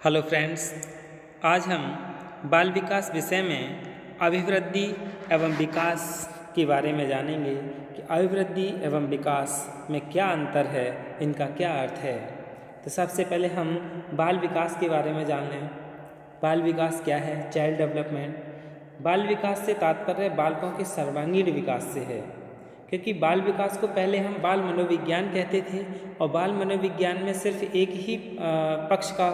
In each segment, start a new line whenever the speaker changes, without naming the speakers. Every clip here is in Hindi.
हेलो फ्रेंड्स, आज हम बाल विकास विषय में अभिवृद्धि एवं विकास के बारे में जानेंगे कि अभिवृद्धि एवं विकास में क्या अंतर है, इनका क्या अर्थ है। तो सबसे पहले हम बाल विकास के बारे में जान लें। बाल विकास क्या है? Child development. बाल विकास से तात्पर्य बालकों के सर्वांगीण विकास से है, क्योंकि बाल विकास को पहले हम बाल मनोविज्ञान कहते थे और बाल मनोविज्ञान में सिर्फ एक ही पक्ष का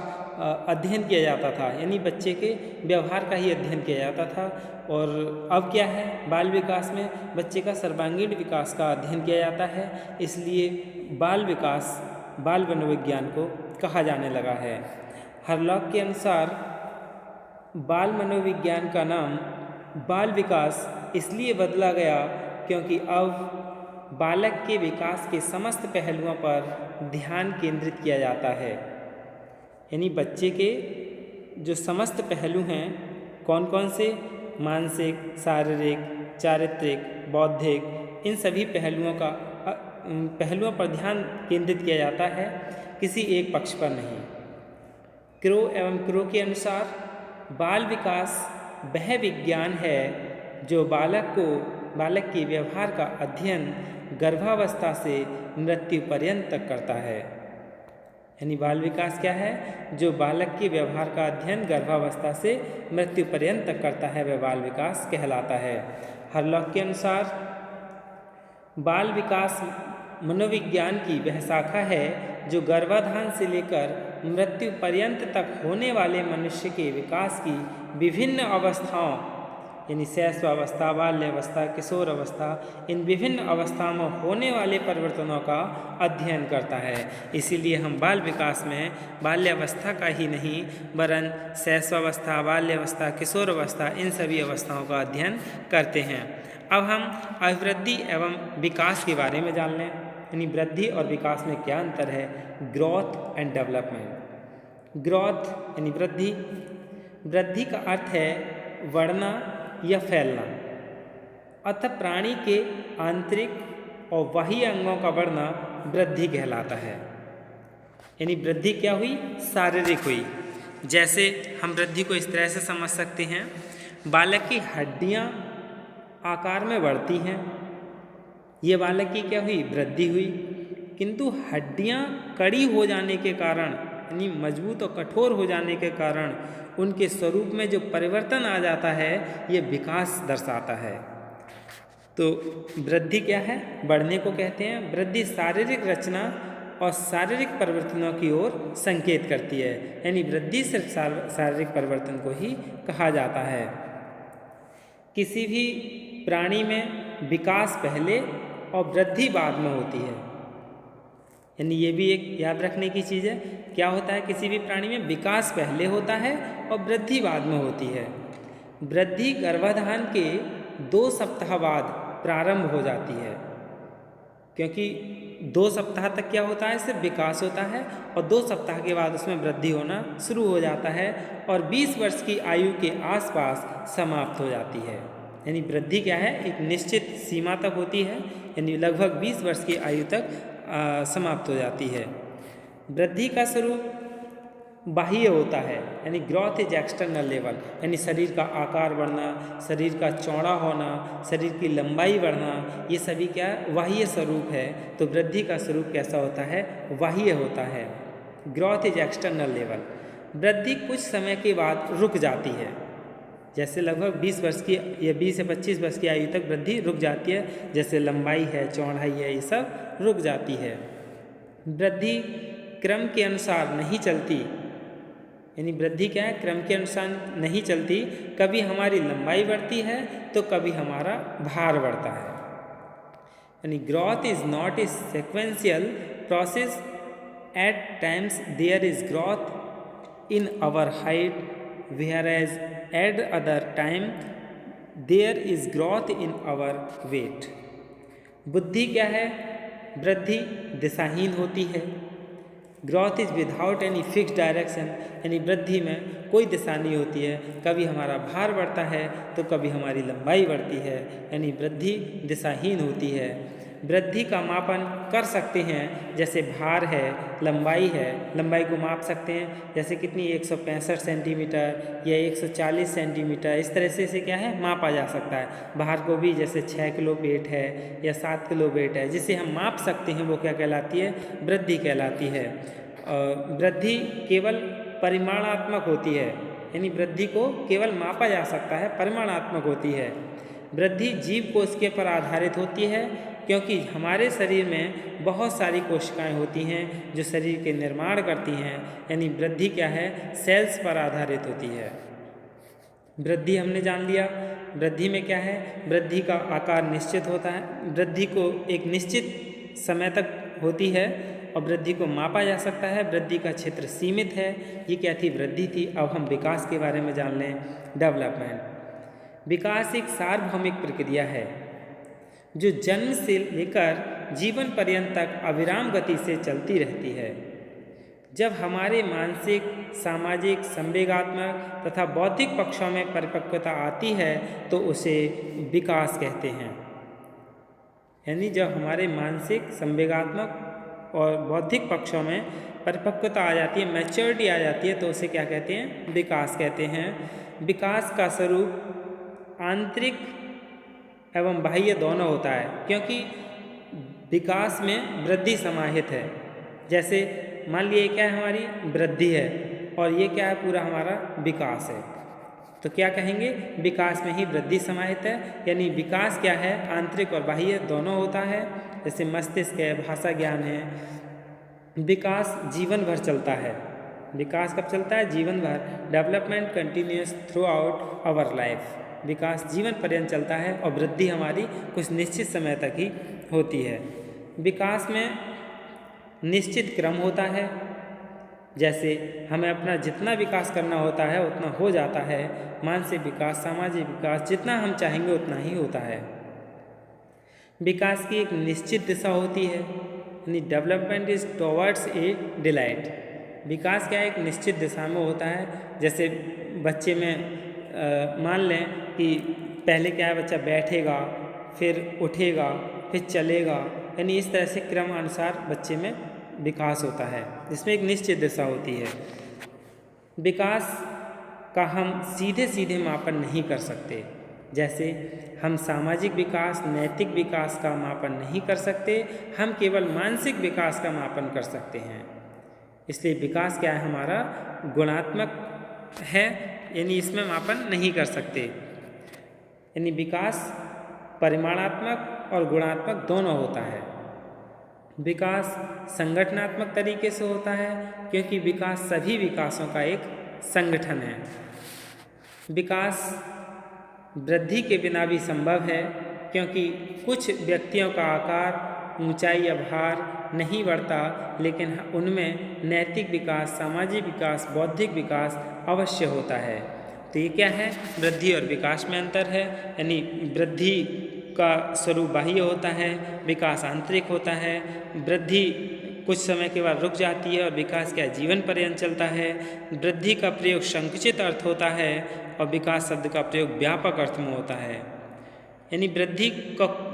अध्ययन किया जाता था, यानी बच्चे के व्यवहार का ही अध्ययन किया जाता था। और अब क्या है, बाल विकास में बच्चे का सर्वांगीण विकास का अध्ययन किया जाता है, इसलिए बाल विकास बाल मनोविज्ञान को कहा जाने लगा है। हरलॉक के अनुसार बाल मनोविज्ञान का नाम बाल विकास इसलिए बदला गया क्योंकि अब बालक के विकास के समस्त पहलुओं पर ध्यान केंद्रित किया जाता है, यानी बच्चे के जो समस्त पहलू हैं, कौन कौन से? मानसिक, शारीरिक, चारित्रिक, बौद्धिक, इन सभी पहलुओं पर ध्यान केंद्रित किया जाता है, किसी एक पक्ष पर नहीं। क्रो एवं क्रो के अनुसार बाल विकास वह विज्ञान है जो बालक के व्यवहार का अध्ययन गर्भावस्था से मृत्यु पर्यंत तक करता है। यानी बाल विकास क्या है? जो बालक के व्यवहार का अध्ययन गर्भावस्था से मृत्यु पर्यंत तक करता है, वह बाल विकास कहलाता है। हरलॉक के अनुसार बाल विकास मनोविज्ञान की वह शाखा है जो गर्भाधान से लेकर मृत्यु पर्यंत तक होने वाले मनुष्य के विकास की विभिन्न अवस्थाओं, यानी शैशवावस्था, बाल्यावस्था, किशोर अवस्था, इन विभिन्न अवस्थाओं में होने वाले परिवर्तनों का अध्ययन करता है। इसीलिए हम बाल विकास में बाल्यावस्था का ही नहीं वरन शैशवावस्था, बाल्यावस्था, किशोर अवस्था, इन सभी अवस्थाओं का अध्ययन करते हैं। अब हम अभिवृद्धि एवं विकास के बारे में जान लें, यानी वृद्धि और विकास में क्या अंतर है। Growth and development. ग्रोथ यानी वृद्धि। वृद्धि का अर्थ है बढ़ना या फैलना, अतः प्राणी के आंतरिक और बाह्य अंगों का बढ़ना वृद्धि कहलाता है। यानी वृद्धि क्या हुई? शारीरिक हुई। जैसे हम वृद्धि को इस तरह से समझ सकते हैं, बालक की हड्डियां आकार में बढ़ती हैं, ये बालक की क्या हुई? वृद्धि हुई। किंतु हड्डियां कड़ी हो जाने के कारण, यानी मजबूत और कठोर हो जाने के कारण उनके स्वरूप में जो परिवर्तन आ जाता है, ये विकास दर्शाता है। तो वृद्धि क्या है? बढ़ने को कहते हैं। वृद्धि शारीरिक रचना और शारीरिक परिवर्तनों की ओर संकेत करती है, यानी वृद्धि सिर्फ शारीरिक परिवर्तन को ही कहा जाता है। किसी भी प्राणी में विकास पहले और वृद्धि बाद में होती है, यानी ये भी एक याद रखने की चीज़ है। क्या होता है? किसी भी प्राणी में विकास पहले होता है और वृद्धि बाद में होती है। वृद्धि गर्भाधान के 2 सप्ताह बाद प्रारंभ हो जाती है, क्योंकि 2 सप्ताह तक क्या होता है? सिर्फ विकास होता है और 2 सप्ताह के बाद उसमें वृद्धि होना शुरू हो जाता है और 20 वर्ष की आयु के आसपास समाप्त हो जाती है। यानी वृद्धि क्या है? एक निश्चित सीमा तक होती है, यानी लगभग 20 वर्ष की आयु तक समाप्त हो जाती है। वृद्धि का स्वरूप बाह्य होता है, यानी ग्रोथ इज एक्सटर्नल लेवल, यानी शरीर का आकार बढ़ना, शरीर का चौड़ा होना, शरीर की लंबाई बढ़ना, ये सभी क्या बाह्य स्वरूप है। तो वृद्धि का स्वरूप कैसा होता है? बाह्य होता है। Growth is external level. वृद्धि कुछ समय के बाद रुक जाती है, जैसे लगभग 20 वर्ष की या 20 से 25 वर्ष की आयु तक वृद्धि रुक जाती है, जैसे लंबाई है, चौड़ाई है, ये सब रुक जाती है। वृद्धि क्रम के अनुसार नहीं चलती, यानी वृद्धि क्या है? क्रम के अनुसार नहीं चलती। कभी हमारी लंबाई बढ़ती है तो कभी हमारा भार बढ़ता है। यानी growth is not a sequential process. At times there is growth in our height, whereas at other time there is growth in our weight. बुद्धि क्या है? वृद्धि दिशाहीन होती है। Growth is without any fix direction, यानी वृद्धि में कोई दिशा नहीं होती है। कभी हमारा भार बढ़ता है तो कभी हमारी लंबाई बढ़ती है, यानी वृद्धि दिशाहीन होती है। वृद्धि का मापन कर सकते हैं, जैसे भार है, लंबाई को माप सकते हैं, जैसे कितनी 165 सेंटीमीटर या 140 सेंटीमीटर, इस तरह से इसे क्या है मापा जा सकता है। भार को भी जैसे 6 किलो वेट है या 7 किलो वेट है, जिसे हम माप सकते हैं, वो क्या कहलाती है, वृद्धि कहलाती है। वृद्धि केवल परिमाणात्मक होती है, यानी वृद्धि को केवल मापा जा सकता है, परिमाणात्मक होती है। वृद्धि जीव कोशिका पर आधारित होती है, क्योंकि हमारे शरीर में बहुत सारी कोशिकाएं होती हैं जो शरीर के निर्माण करती हैं, यानी वृद्धि क्या है, सेल्स पर आधारित होती है। वृद्धि हमने जान लिया। वृद्धि में क्या है, वृद्धि का आकार निश्चित होता है, वृद्धि को एक निश्चित समय तक होती है और वृद्धि को मापा जा सकता है। वृद्धि का क्षेत्र सीमित है। ये क्या थी, वृद्धि थी। अब हम विकास के बारे में जान लें, डेवलपमेंट। विकास एक सार्वभौमिक प्रक्रिया है जो जन्म से लेकर जीवन पर्यंत तक अविराम गति से चलती रहती है। जब हमारे मानसिक, सामाजिक, संवेगात्मक तथा बौद्धिक पक्षों में परिपक्वता आती है तो उसे विकास कहते हैं। यानी जब हमारे मानसिक, संवेगात्मक और बौद्धिक पक्षों में परिपक्वता आ जाती है, मैच्योरिटी आ जाती है, तो उसे क्या कहते हैं, विकास कहते हैं। विकास का स्वरूप आंतरिक एवं बाह्य दोनों होता है, क्योंकि विकास में वृद्धि समाहित है। जैसे मान लिए क्या है, हमारी वृद्धि है और ये क्या है, पूरा हमारा विकास है, तो क्या कहेंगे, विकास में ही वृद्धि समाहित है। यानी विकास क्या है, आंतरिक और बाह्य दोनों होता है। जैसे मस्तिष्क है, भाषा ज्ञान है। विकास जीवन भर चलता है। विकास कब चलता है, जीवन भर। Development continuous throughout our life. विकास जीवन पर्यंत चलता है और वृद्धि हमारी कुछ निश्चित समय तक ही होती है। विकास में निश्चित क्रम होता है। जैसे हमें अपना जितना विकास करना होता है उतना हो जाता है। मानसिक विकास, सामाजिक विकास, जितना हम चाहेंगे उतना ही होता है। विकास की एक निश्चित दिशा होती है, यानी development is towards a delight. विकास क्या है, एक निश्चित दिशा में होता है। जैसे बच्चे में मान लें कि पहले क्या है, बच्चा बैठेगा, फिर उठेगा, फिर चलेगा, यानी इस तरह से क्रम अनुसार बच्चे में विकास होता है, जिसमें एक निश्चित दिशा होती है। विकास का हम सीधे सीधे मापन नहीं कर सकते। जैसे हम सामाजिक विकास, नैतिक विकास का मापन नहीं कर सकते, हम केवल मानसिक विकास का मापन कर सकते हैं। इसलिए विकास क्या है, हमारा गुणात्मक है, यानी इसमें मापन नहीं कर सकते। यानी विकास परिमाणात्मक और गुणात्मक दोनों होता है। विकास संगठनात्मक तरीके से होता है, क्योंकि विकास सभी विकासों का एक संगठन है। विकास वृद्धि के बिना भी संभव है, क्योंकि कुछ व्यक्तियों का आकार, ऊंचाई या भार नहीं बढ़ता, लेकिन उनमें नैतिक विकास, सामाजिक विकास, बौद्धिक विकास अवश्य होता है। तो ये क्या है, वृद्धि और विकास में अंतर है। यानी वृद्धि का स्वरूप बाह्य होता है, विकास आंतरिक होता है। वृद्धि कुछ समय के बाद रुक जाती है और विकास क्या जीवन पर्यंत चलता है। वृद्धि का प्रयोग संकुचित अर्थ होता है और विकास शब्द का प्रयोग व्यापक अर्थ में होता है। यानी वृद्धि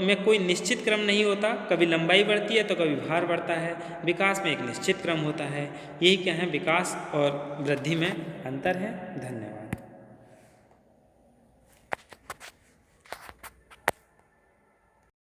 में कोई निश्चित क्रम नहीं होता, कभी लंबाई बढ़ती है तो कभी भार बढ़ता है। विकास में एक निश्चित क्रम होता है। यही क्या है, विकास और वृद्धि में अंतर है। धन्यवाद।